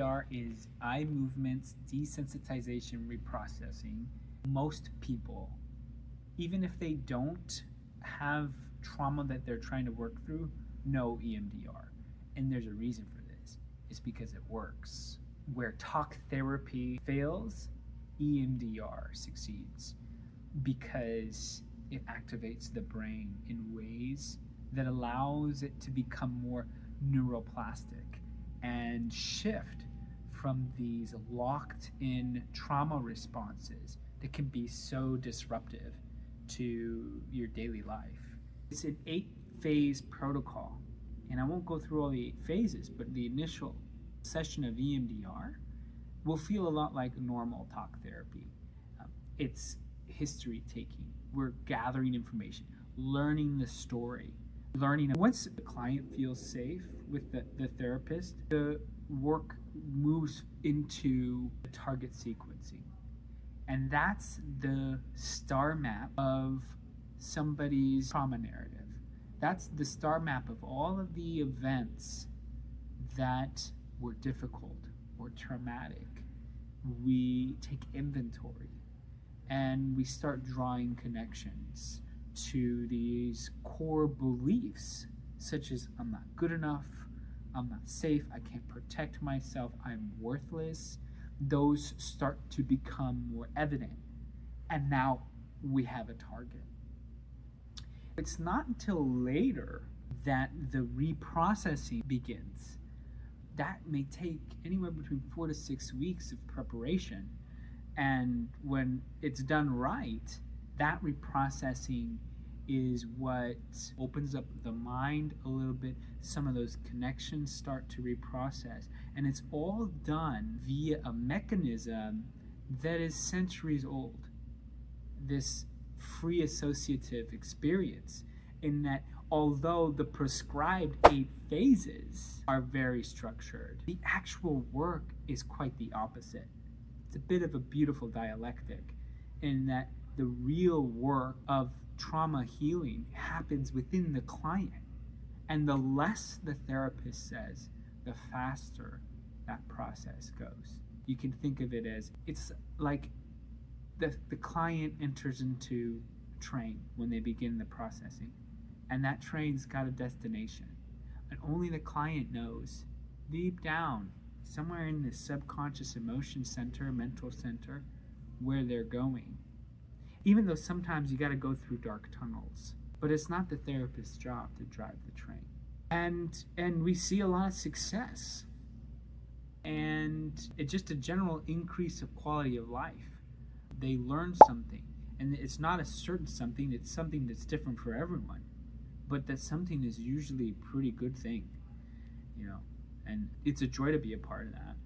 EMDR is eye movements desensitization reprocessing. Most people, even if they don't have trauma that they're trying to work through, know EMDR. And there's a reason for this. It's because it works. Where talk therapy fails, EMDR succeeds because it activates the brain in ways that allows it to become more neuroplastic and shift from these locked in trauma responses that can be so disruptive to your daily life. It's an 8-phase protocol, and I won't go through all the 8 phases, but the initial session of EMDR will feel a lot like normal talk therapy. It's history taking. We're gathering information, learning the story, learning. Once the client feels safe with the therapist, the work moves into the target sequencing. And that's the star map of somebody's trauma narrative. That's the star map of all of the events that were difficult or traumatic. We take inventory and we start drawing connections to these core beliefs, such as I'm not good enough, I'm not safe, I can't protect myself, I'm worthless. Those start to become more evident. And now we have a target. It's not until later that the reprocessing begins. That may take anywhere between 4 to 6 weeks of preparation. And when it's done right, that reprocessing is what opens up the mind a little bit. Some of those connections start to reprocess. And it's all done via a mechanism that is centuries old. This free associative experience, in that although the prescribed 8 phases are very structured, the actual work is quite the opposite. It's a bit of a beautiful dialectic in that the real work of trauma healing happens within the client. And the less the therapist says, the faster that process goes. You can think of it as, it's like the client enters into a train when they begin the processing. And that train's got a destination. And only the client knows, deep down, somewhere in the subconscious emotion center, mental center, where they're going. Even though sometimes you got to go through dark tunnels, but it's not the therapist's job to drive the train. And we see a lot of success, and it's just a general increase of quality of life. They learn something, and it's not a certain something, it's something that's different for everyone, but that something is usually a pretty good thing, and it's a joy to be a part of that.